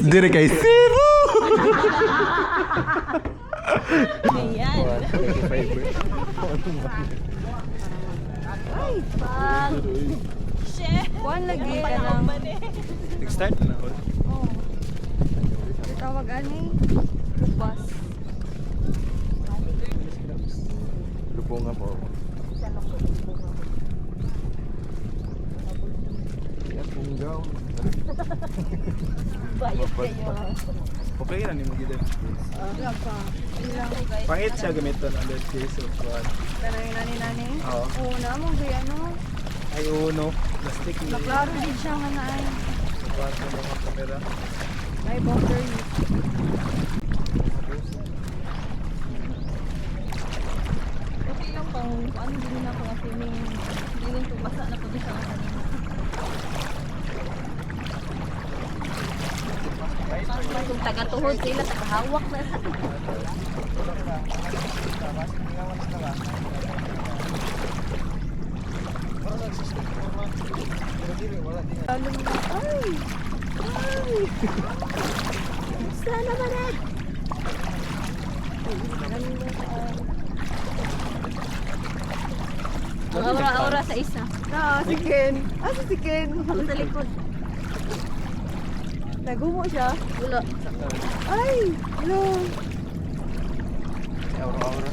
Dire kay Cebu! Ayan. Ay, pag. Chef. Kuhan lagi ka lang. Nag-start na ako. Oo. Tawag ani. Bus. Lupong nga po ako. Yan, punggaw. Bayot kayo. Okay na ni mo gid. Wala pa. Ilang. Pangit siya gamiton ang let's say so kuan. Tanay nani. Oo. Oo na mo gaya no. Ay uno, plastic ni. Naklaro din siya nga na ay. Kuan sa mga kamera. Ay bumper ni. Okay lang pang ano din na ako kasi may hindi ko basa na ko din sa kanila. Kung taga-tuhod sila, taga-hawak na sa Alam na, ay! Ay! Sana ba na? Ang aura-aura sa isa. Si Ken. Si Ken. Sa likod. Nagumo siya? Wala. Ay! Hello! Aura-aura.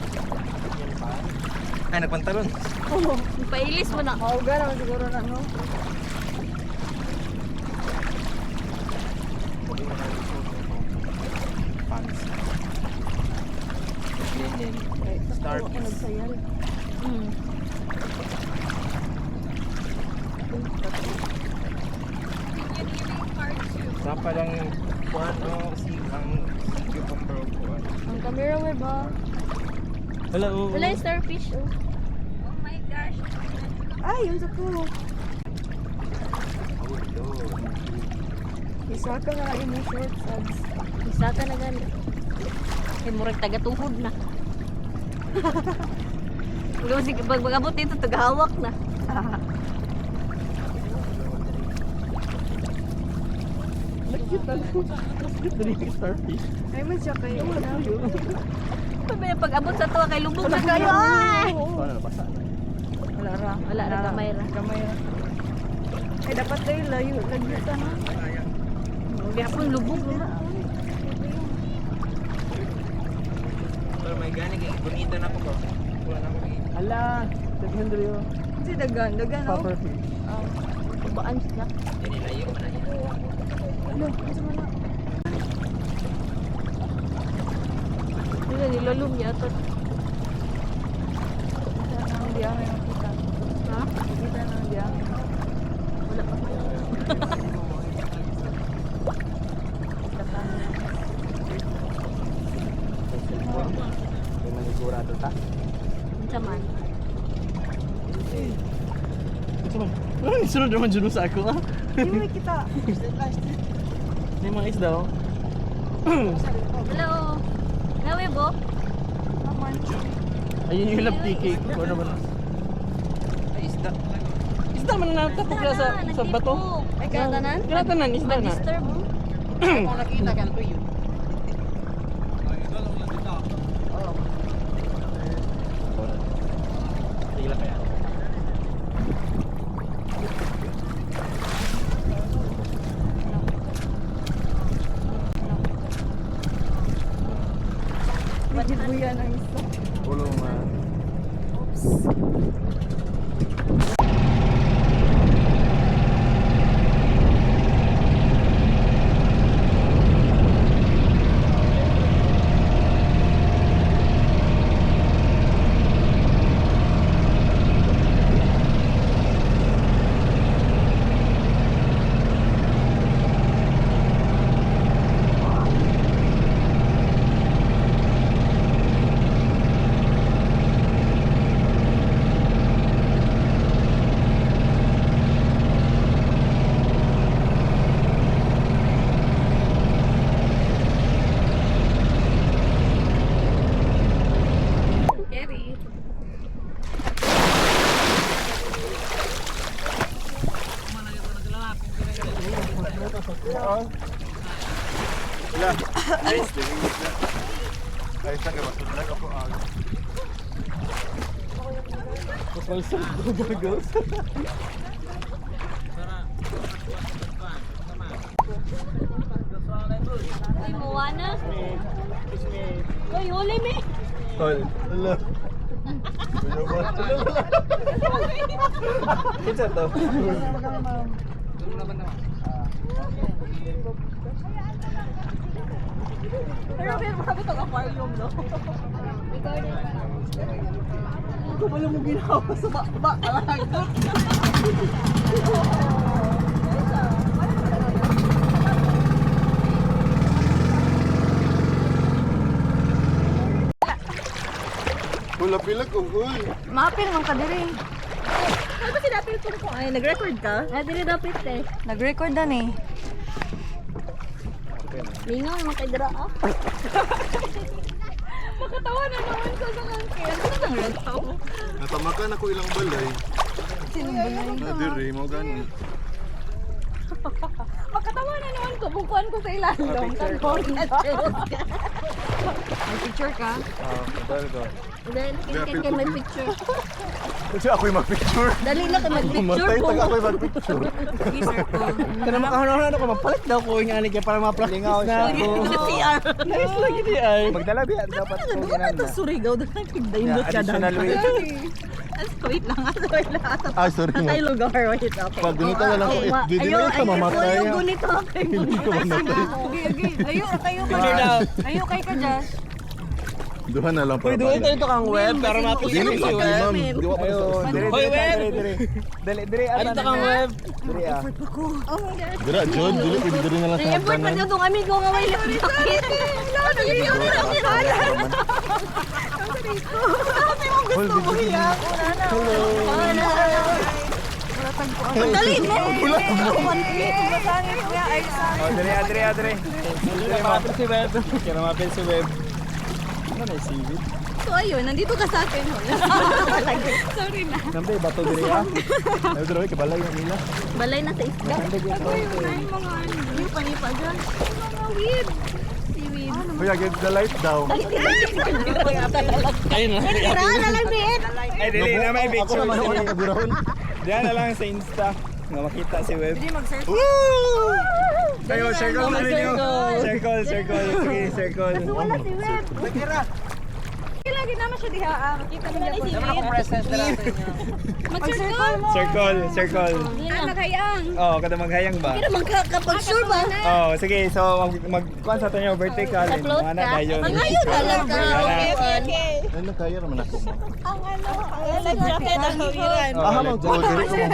Ay, nagpantalon. Oh, pailis mo na. Mauga naman siguro na, no? Pants. Linen. Star Ako nagsayal. Sa parang kuan o si ang cucumber o kuan. Ang camera mo ba? Hello. Wala yung starfish, oh. Oh my gosh. Ay, yung sako. Isa ka nga yung short subs. Isa ka na gani. Eh, murag taga-tuhod na. Pag magabot dito, taga-hawak na. Starfish. Ay, man siya kayo. Pag-abot sa tuwa kay lubog na kayo. Ay! Wala na basa na. Wala ra, gamay ra. Eh, dapat tayo layo. Lagyo ka na. Hindi akong lubog na. Pero may gani kay bonita na ko ba? Wala na ko kay. Ala, daghan diri yo. Kasi dagan, oh. Puffer fish. Babaan sila. Dili layo man na. Ano? Kasi mo na. Hindi, nilalum niya ito. Kita na ang diyahe ng kita. Ha? Kita na ang diyahe. Wala pa. May manigurado ta. Unsa man? Ay, sunod naman dyan sa ako ah. Hindi mo kita. May mga isda oh. Hello. Nawe bo? Naman. Ayun yung love cake. Ano naman? Ay, isda. Isda man na tapok na sa bato. Ay, kanatanan? Kanatanan, isda na. Disturb. Kung nakita ka na yun. Tila kaya. Bakit mo yan ang isa? Bulungan. isda. Ice, dili isda. Ay, sa kamasudlag ako aga. Kapalsag ko burgos. Uy, Moana. Uy, huli me. Tol. Ala. Kinsa to? Pero marami itong aquarium, no? Ikaw pala mo ginawa sa ba alagot. Pula-pila ko, uy. Mapil man ka diri. Ano ba sinapil ko? Ay, nag-record ka? Ah, dili dapat eh. Nag-record na ni. Lingaw naman kay dira ah. Makatawa na naman ko sa kangkir. Ano nang rentaw? Natamakan ako ilang balay. Sinong balay? Nadiri, mo gani. Makatawa na naman ko. Bukuan ko sa ilalong. May picture ka? Tol ko. Then, kay may picture. Kasi ako'y mag-picture. Dali na kay may picture Mamatay ko. tag ako'y mag-picture. Sige, circle. Kana makahanahan ako mapalit daw ko yung ani kaya para ma-practice na ako. CR. Nice lagi di ay. Magdala biya dapat ko Ano to Surigao? Dahil nag-download ka Additional way. Wait lang. Wait lang. Ah, sorry mo. Atay lugar. Wait, okay. Pag ganito na lang ko, dili ka mamatay. Ayaw, gunito. Hindi ka mamatay. Okay, okay. Layo, kayo ka. Picture daw. Layo, kayo ka, Josh. Duha na lang Uy, para duhay bala. tayo ito kang web para mapili Dili si pa kay web. ma'am. Di wa pa sa Dili, studio. Hoy, web! Dili, ano ito kang web? Dili ah. Oh my God. Dira, John, dili pwede diri na lang sa Effort man hagdanan. yung tong amigo nga may lip jacket. Hold the video. Dali mo. Oh, dili. Dili mapil si web. Kaya mapil si web. Ano na CV? So ayun, nandito ka sa akin. Sorry na. Nambe, bato dili ah. Ay, dira kay balay ang nila. Balay na sa isda. Nipa dyan. Mga weed. Seaweed. Kuya, give the light down. Ayun na. Lalabit. Ay, dili na may Ako picture. naman ako nakagurahon. Diyan na lang sa Insta. Nga makita si web. Hindi mag-search. Kayo, circle na ninyo. Circle. Sige, circle. Wala si Web. Lagi naman siya diha. Makita mo niya po. presence na natin Mag-circle mo. Circle. Naghayang. Oh, kada maghayang ba? Kira magkakapag-sure ba? Oh, sige. So, kuan sa tanyo vertical. Upload Mga na ka? dayon. Ngayon na lang ka. Ay, nakaya naman ako. Life jacket ang hiran. Ah, mag-go. Dili ko mo.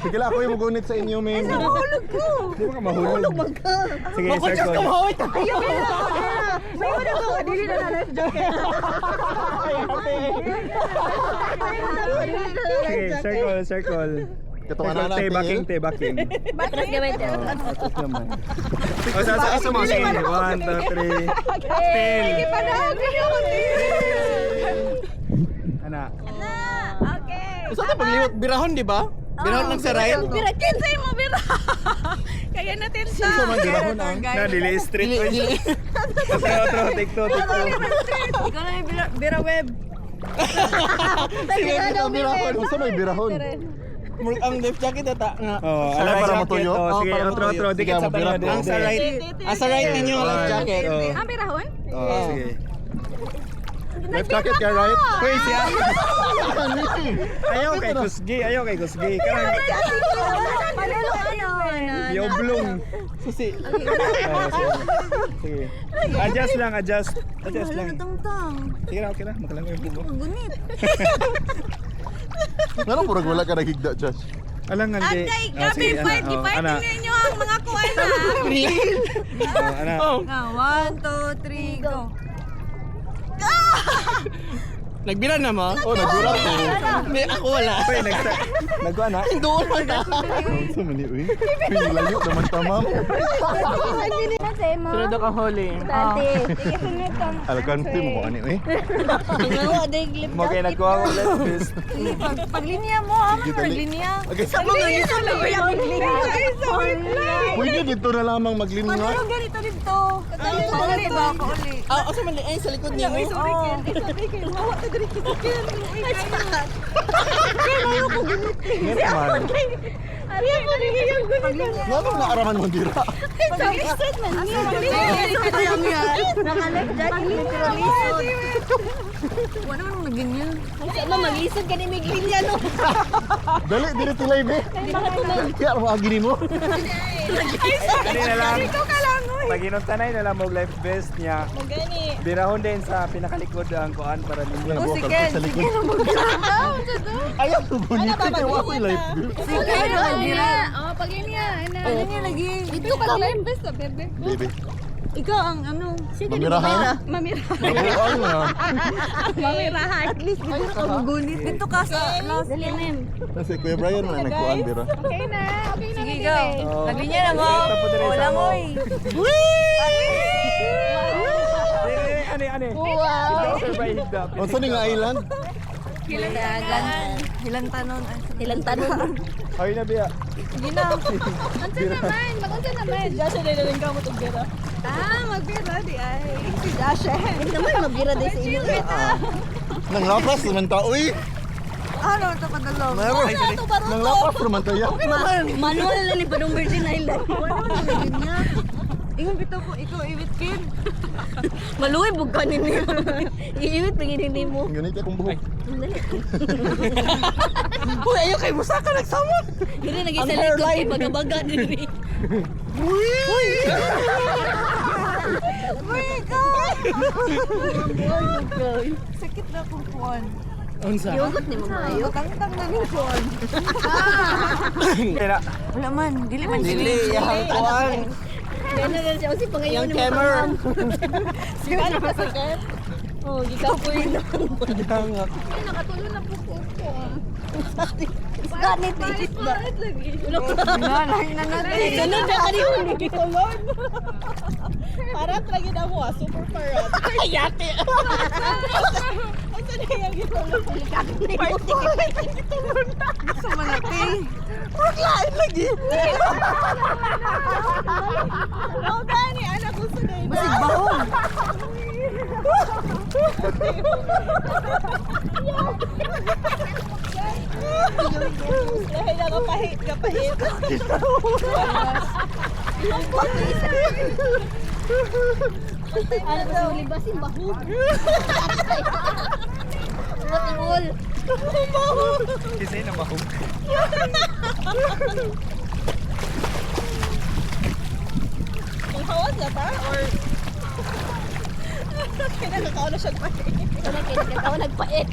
Sige lang, ako yung magunit sa inyo, men. Mahulog ko. Di ba ka mahulog? Sige, circle. May wala ko. Dili na life jacket. Sige, circle. Katungan na lang. Tebaking. Atras gamay tayo. Atas naman. O, sa mo. Sige, 1, 2, 3. Still. Ana. Okay. Gusto ka pagliwat birahon, di ba? Birahon lang sa right. Bira, kinsay mo, bira. Kaya natin sa... Sino man birahon ang? Na, dili street. Otro, take two. Ikaw na yung bira web. Birahon. Gusto may birahon. Ang life jacket ata nga. Oh, Sa ala right para jacket. matuyo. Oh, Sige, para otro, matuyo. dikit Sige, sa tayo. mabirahon. Ang sa right. Sa right ninyo ang life jacket. Ang birahon? Oh, sige. Life jacket ka, right? Hoy, siya. Ayaw kay Kusgi. Karang Malalo ano. yoblong. Susi. Sige. Adjust lang. Tang-tang. Sige na, okay na. Makalang ko yung bubo. Gunit. Ano purag wala ka nagigda, Josh? Alangan di. Antay, grabe, fight. Giparting ninyo ang mga kuwan na. Ana. Ah, 1, 2, 3, go. Nagbiran na mo? Oh, nagura ko. Hindi, ako wala. Hoy, nagkuha na? Doon na. Ang sa mali, uy. Uy, layo naman tamam. Nagbili na si. mo. Sunod akong huli. Tati. Sige, sunod ka. Alakan mo mo ano eh. Ano, aday Mo kay nagkuha ko let's best. Paglinya mo, ama. Sige, dali. Paglinya. Okay. Sa mga isa na ba yung paglinya? Pwede dito na lamang maglinya. Ano ganito dito? Pauli ba? Pauli. Ah, asa man ay sa likod niya mo. Sorry, Ken. Sorry, Ken. Mawa ka diri kita, Ken. Ay, sakit. Ken, ayaw ko ganito. Ngayon man. Ayaw ko yung ganito. Ano na araman mo dira? Sorry, statement. Naka-life jacket, literally. Wala naman naganyan. Sama, mag-lisod ka ni Miglinya, no? Dali diri tilay be. Kaya mo agini mo. Kanina lang. Ikaw ka lang, oy. Pag inuntanay na lang mo life best niya. Magani. Birahon din sa pinakalikod ang kuan para ninyo. Oh, sige, sige. Ayaw ko bunit kay wa ko life be. Sige, nagira. Oh, pag niya. Ano niya lagi? Ito ka lang best, bebe. Baby. Ikaw ang ano? Sige, Mamirahan? Mamirahan. Nabuang na. Mamirahan. At least dito ka magunit. Dito ka sa last. Dali, ma'am. Kasi Kuya Brian na nagkuan dira. Okay na. Okay na. Sige, ikaw. Oh. Naglinya na mo. Tapo diri sa Wala mo. mo eh. Ani. Wow. Ikaw survive higda. Unsa ni nga island? Hilang tanon. Ilang tanong. Ay na biya. Sige na. Unsa naman? Mag-unsa naman? Joshua na rin ka mo itong bira. Magbira di ay. Si Joshua. Hindi naman magbira din sa inyo. Nang lapas naman ta uy. Ano ito kadalaw? Meron. Nang lapas naman ta ya. Manual na ni Padong Virgin Island. Ingon bitaw ko, ikaw iwitkin. Maluwi bugka ninyo. Iiwit panginin mo. Ganito akong buhok. Uy, ayo kay musa ka nagsamot. Hindi naging sa likod kay baga-baga din. Sakit na kong kuwan. Unsa? Yugot ni mo maayo. Tangtang na ni kuwan. Kaya Wala man, dili man dili yang kuan. Kaya na lang siya. Kasi pangayon Yung ni camera. Sige na pa sa kat. Oh, gikaw po yun. Dangak. Ay, nakatulo na po po. Isda nito. Isda. Lain na natin. Sunod na kanihuli. Tulon. Parat lagi na mo ah. Super parat. Yate. Asa na yung gitulon? Sa manati. Lain lagi. Ano gani? Anak ko sa nila. Masig bahong. Dahil na kapahit. Kapahit. Ano ba sa libasin? Bahog. Matingol. Kasi na mahog. Maghawas na ta? Or... Kinakakaw na siya nagpait. Kinakakaw nagpait.